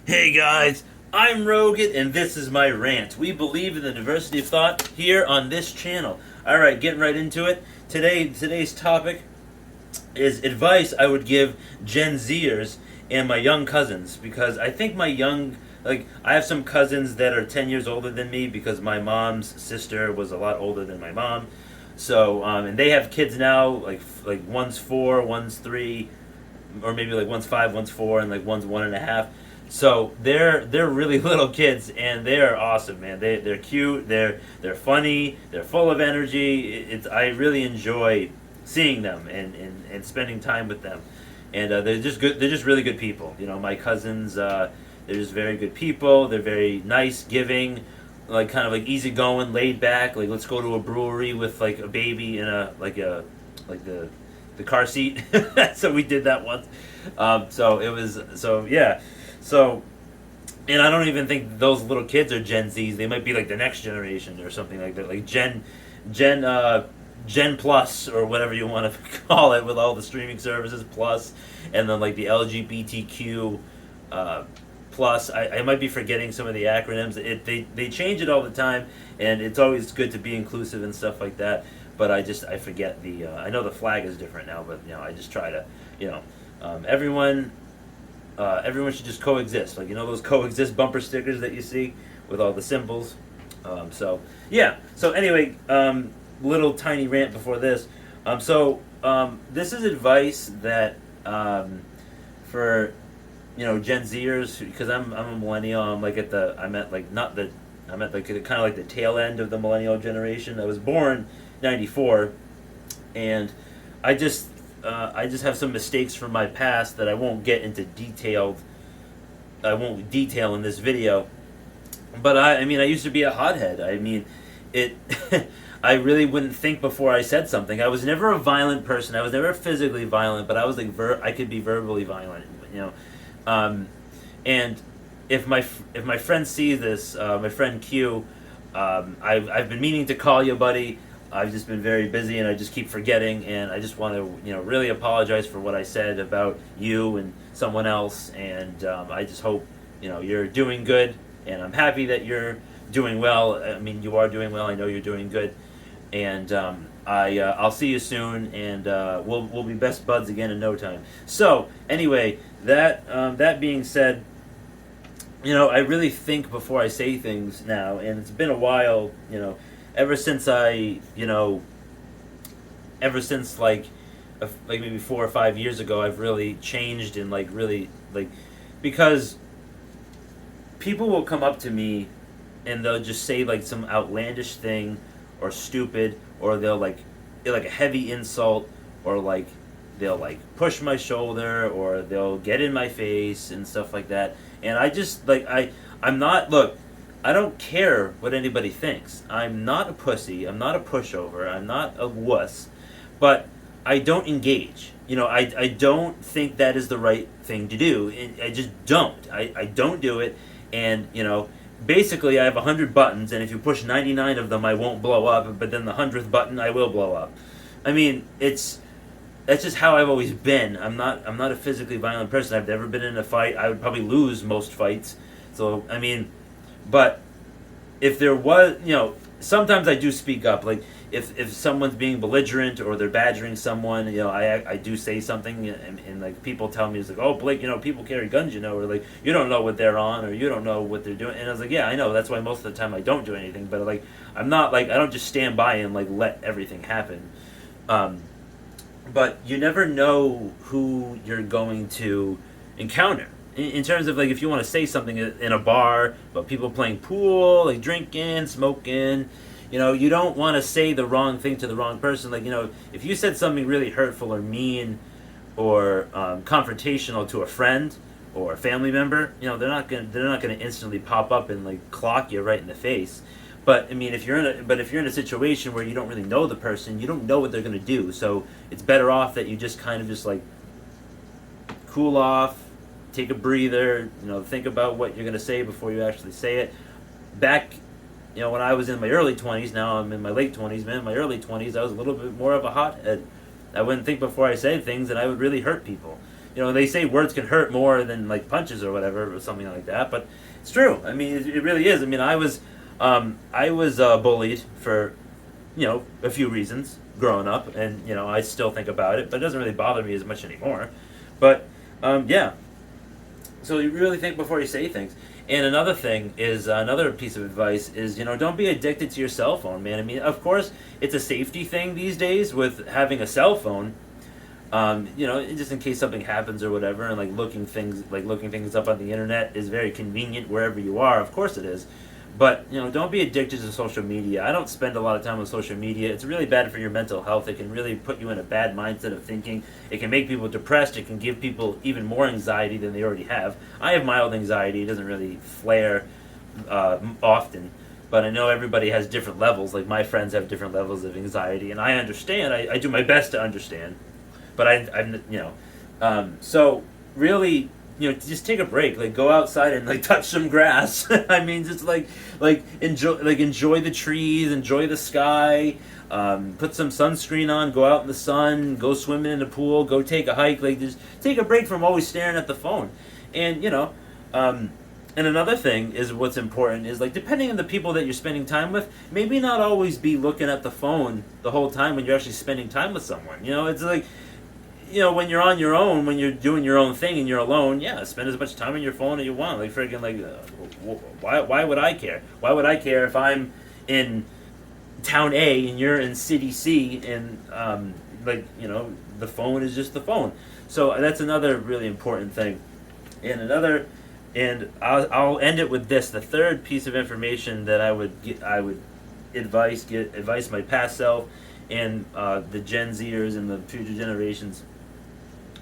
Hey guys, I'm Rogan and this is my rant. We believe in the diversity of thought here on this channel. Alright, getting right into it. Today's topic is advice I would give Gen Zers and my young cousins, because I think I have some cousins that are 10 years older than me because my mom's sister was a lot older than my mom. So, and they have kids now, like one's 4, one's 3, or maybe like one's 5, one's 4, and like one's 1.5. So they're really little kids, and they're awesome, man. They're cute. They're funny. They're full of energy. I really enjoy seeing them and spending time with them, and they're just good. They're just really good people. You know, my cousins. They're just very good people. They're very nice, giving, like kind of like easygoing, laid back. Like, let's go to a brewery with like a baby in the car seat. So we did that once. So, and I don't even think those little kids are Gen Zs. They might be like the next generation or something like that, like Gen Plus or whatever you want to call it, with all the streaming services plus, and then like the LGBTQ plus. I might be forgetting some of the acronyms. They change it all the time, and it's always good to be inclusive and stuff like that. But I forget the. I know the flag is different now, but I just try to everyone. Everyone should just coexist. Like, those coexist bumper stickers that you see with all the symbols. So anyway, little tiny rant before this. This is advice that for Gen Zers, because I'm a millennial. I'm like I'm at like kind of like the tail end of the millennial generation. I was born '94, and I just have some mistakes from my past that I won't get into I won't detail in this video. But I used to be a hothead. It. I really wouldn't think before I said something. I was never a violent person. I was never physically violent, but I was like I could be verbally violent. And if my friend sees this, my friend Q, I've been meaning to call you, buddy. I've just been very busy, and I just keep forgetting, and I just want to, really apologize for what I said about you and someone else, and I just hope, you're doing good, and I'm happy that you're doing well. You are doing well. I know you're doing good, and I'll see you soon, and we'll be best buds again in no time. So anyway, that being said, I really think before I say things now, and it's been a while, ever since like maybe 4 or 5 years ago, I've really changed, and because people will come up to me and they'll just say like some outlandish thing or stupid, or they'll like a heavy insult, or like they'll like push my shoulder, or they'll get in my face and stuff like that. And I just I'm not, look, I don't care what anybody thinks. I'm not a pussy. I'm not a pushover. I'm not a wuss. But I don't engage. I don't think that is the right thing to do. I just don't. I don't do it. And, basically I have 100 buttons, and if you push 99 of them, I won't blow up. But then the 100th button, I will blow up. That's just how I've always been. I'm not a physically violent person. I've never been in a fight. I would probably lose most fights. So, but if there was, sometimes I do speak up. Like if someone's being belligerent or they're badgering someone, I do say something, and like people tell me, it's like, oh, Blake, people carry guns, or like you don't know what they're on, or you don't know what they're doing. And I was like, yeah, I know. That's why most of the time I don't do anything. But like I'm not like, I don't just stand by and like let everything happen. But you never know who you're going to encounter. In terms of like, if you want to say something in a bar about people playing pool, like drinking, smoking, you don't want to say the wrong thing to the wrong person. Like, if you said something really hurtful or mean or confrontational to a friend or a family member, they're not gonna instantly pop up and like clock you right in the face. But if you're in a situation where you don't really know the person, you don't know what they're gonna do. So it's better off that you just kind of just like cool off, take a breather, think about what you're going to say before you actually say it. Back, when I was in my early 20s, now I'm in my late 20s, man, in my early 20s, I was a little bit more of a hothead. I wouldn't think before I said things, and I would really hurt people. You know, they say words can hurt more than like punches or whatever or something like that, but it's true. I mean, it really is. I mean, I was bullied for, you know, a few reasons growing up, and you know, I still think about it, but it doesn't really bother me as much anymore. But yeah, so you really think before you say things. And another thing is another piece of advice is, you know, don't be addicted to your cell phone, man. I mean, of course, it's a safety thing these days with having a cell phone. You know, just in case something happens or whatever, and looking things up on the internet is very convenient wherever you are. Of course, it is. But, you know, don't be addicted to social media. I don't spend a lot of time on social media. It's really bad for your mental health. It can really put you in a bad mindset of thinking. It can make people depressed. It can give people even more anxiety than they already have. I have mild anxiety. It doesn't really flare often. But I know everybody has different levels. Like, my friends have different levels of anxiety. And I understand. I do my best to understand. But I'm you know. So, really, you know, just take a break. Like, go outside and like touch some grass. I mean, just enjoy the trees, enjoy the sky. Put some sunscreen on. Go out in the sun. Go swimming in the pool. Go take a hike. Like, just take a break from always staring at the phone. And you know, and another thing is what's important is like depending on the people that you're spending time with, maybe not always be looking at the phone the whole time when you're actually spending time with someone. You know, it's like, you know, when you're on your own, when you're doing your own thing and you're alone, yeah, spend as much time on your phone as you want. Like, friggin', like, why would I care? Why would I care if I'm in town A and you're in city C and, like, you know, the phone is just the phone. So that's another really important thing. And I'll end it with this. The third piece of information that I would advise my past self and the Gen Zers and the future generations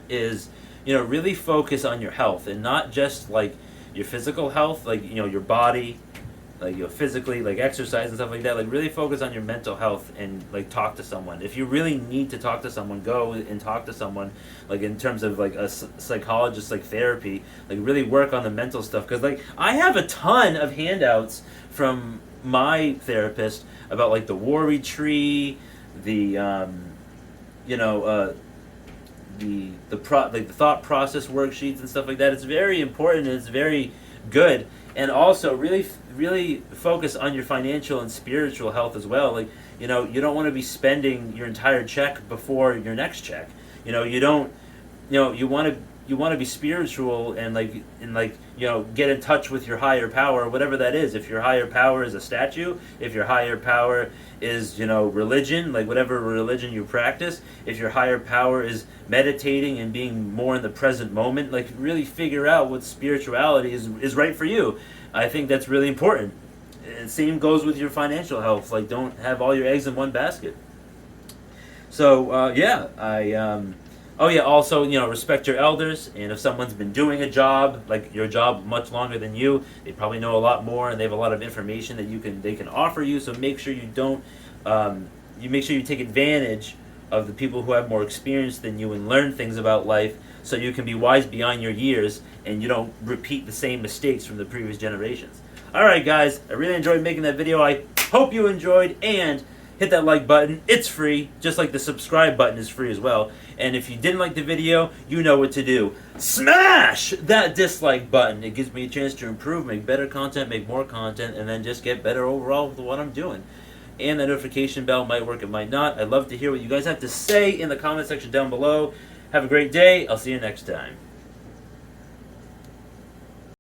is, you know, really focus on your health and not just like your physical health, like, you know, your body, like, you know, physically, like exercise and stuff like that. Like, really focus on your mental health and like talk to someone. If you really need to talk to someone, go and talk to someone. Like, in terms of like a psychologist, like therapy, like really work on the mental stuff. Because like I have a ton of handouts from my therapist about like the worry tree, the you know, the thought process worksheets and stuff like that. It's very important and it's very good. And also really focus on your financial and spiritual health as well. Like, you know, you don't want to be spending your entire check before your next check. You know, you want to be spiritual and you know, get in touch with your higher power, whatever that is. If your higher power is a statue, if your higher power is, you know, religion, like whatever religion you practice, if your higher power is meditating and being more in the present moment, like really figure out what spirituality is right for you. I think that's really important. And same goes with your financial health. Like, don't have all your eggs in one basket. So yeah, oh yeah, also, you know, respect your elders, and if someone's been doing a job, like your job, much longer than you, they probably know a lot more, and they have a lot of information that they can offer you. So make sure you don't, you make sure you take advantage of the people who have more experience than you and learn things about life, so you can be wise beyond your years, and you don't repeat the same mistakes from the previous generations. All right, guys, I really enjoyed making that video. I hope you enjoyed, and hit that like button. It's free, just like the subscribe button is free as well. And if you didn't like the video, you know what to do. Smash that dislike button. It gives me a chance to improve, make better content, make more content, and then just get better overall with what I'm doing. And the notification bell might work, it might not. I'd love to hear what you guys have to say in the comment section down below. Have a great day. I'll see you next time.